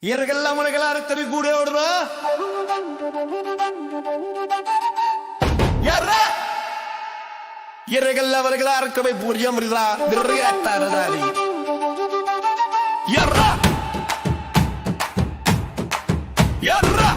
இறகெல்லாம் முறைகளார தெரி கூட ஓடுறா யாரா இறகெல்லாம் அவர்களார கவை பூரியம் ரிதா நிறயாத்தாரதாரி யாரா யாரா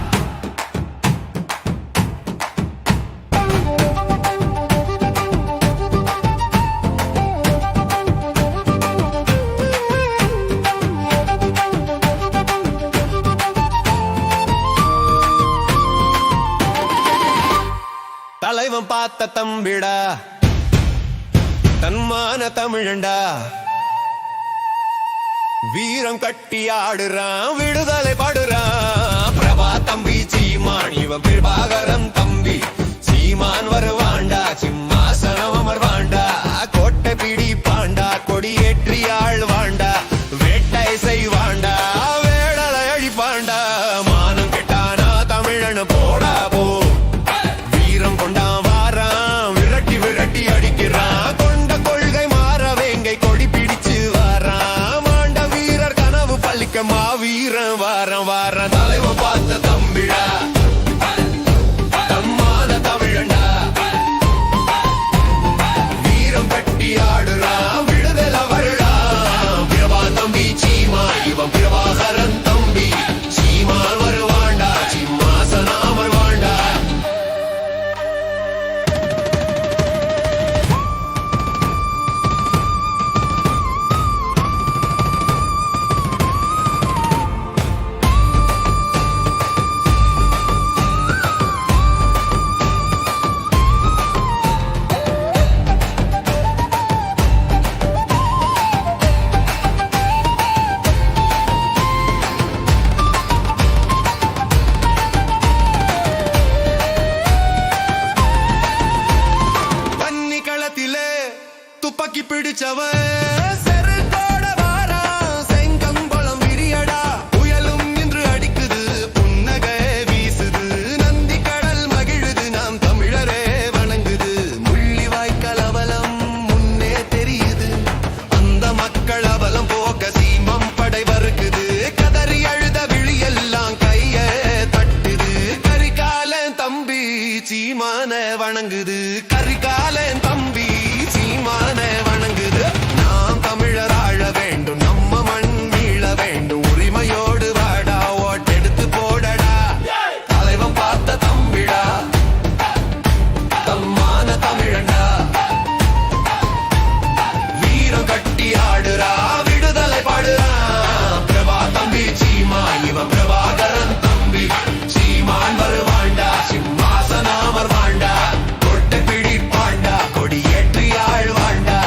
தலைவன் பார்த்த தம்பிடா தன்மான தமிழண்டா வீரம் கட்டி ஆடுறான் விடுதலை பாடுறான் பிரபா தம்பி சீமான் இவன் பிரபாகரன் தம்பி சீமான் வருவாண்டா சிம்மாசனம் அமர்வாண்டா கோட்டை பிடி பாண்டா கொடியேற்றி ஆழ்வாண்டா வேட்டை செய்வாண்டா வேடலை அழிப்பாண்டா மானம் கெட்டானா தமிழன் போடா போ மாவீரன் வாரம் வாரம் தலைவன் பார்த்த தம்பிடா தம்மான தமிழண்டா வீரம் கட்டி ஆடுறா விடுதலை வருடா பிரபா தம்பி சீமா இவன் பிரபாகரன் தம்பி சீமான் வருவாண்டா சிம்மாசனம் அமர்வாண்டா துப்பாக்கி பிடிச்சவன் செருக்கோட வாரான் செங்கம்பளம் விரியடா புயலும் இன்று அடிக்குது புன்னகை வீசுது நந்தி கடல் மகிழுது நாம் தமிழரே வணங்குது முள்ளிவாய்க்கால் அவலம் முன்னே தெரியுது அந்த மக்கள் அவலம் போக்க சீமம் படை வருக்குது கதறி அழுத விழியெல்லாம் கைய தட்டுது கரிகாலன் தம்பி சீமான வணங்குது கரிகாலன் தம்பி சீமான வணங்குது நாம் தமிழர் ஆழ வேண்டும் நம்ம மண் மீள வேண்டும் உரிமையோடு வாடா ஓட்டெடுத்து போடடா தலைவன் பார்த்த தம்பிடா தம்மான தமிழண்டா வீரம் கட்டி ஆடுறா விடுதலை பாடுறா பிரபா தம்பி சீமா இவன் பிரபாகரன் தம்பி சீமான் வருவாண்டா சிம்மாசனம் அமர்வாண்டா கொட்டை பிடிப்பாண்டா கொடியேற்றி ஆழ்வாண்டா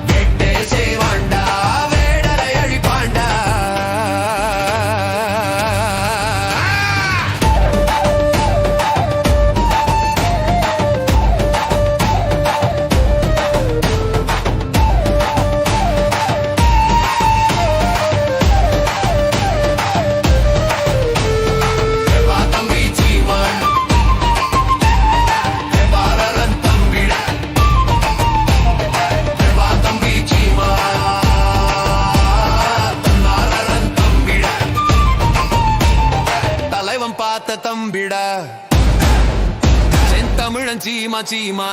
வேட்டை செய்வாண்டா வேடலை அழிப்பாண்டா பிரபா தம்பி சீமான் பிரபாகரன் தம்பிடா பிரபா தம்பி சீமான் தன்னாரன் தம்பிடா தலைவன் பார்த்த தம்பிடா செந்தமிழன் சீமா சீமா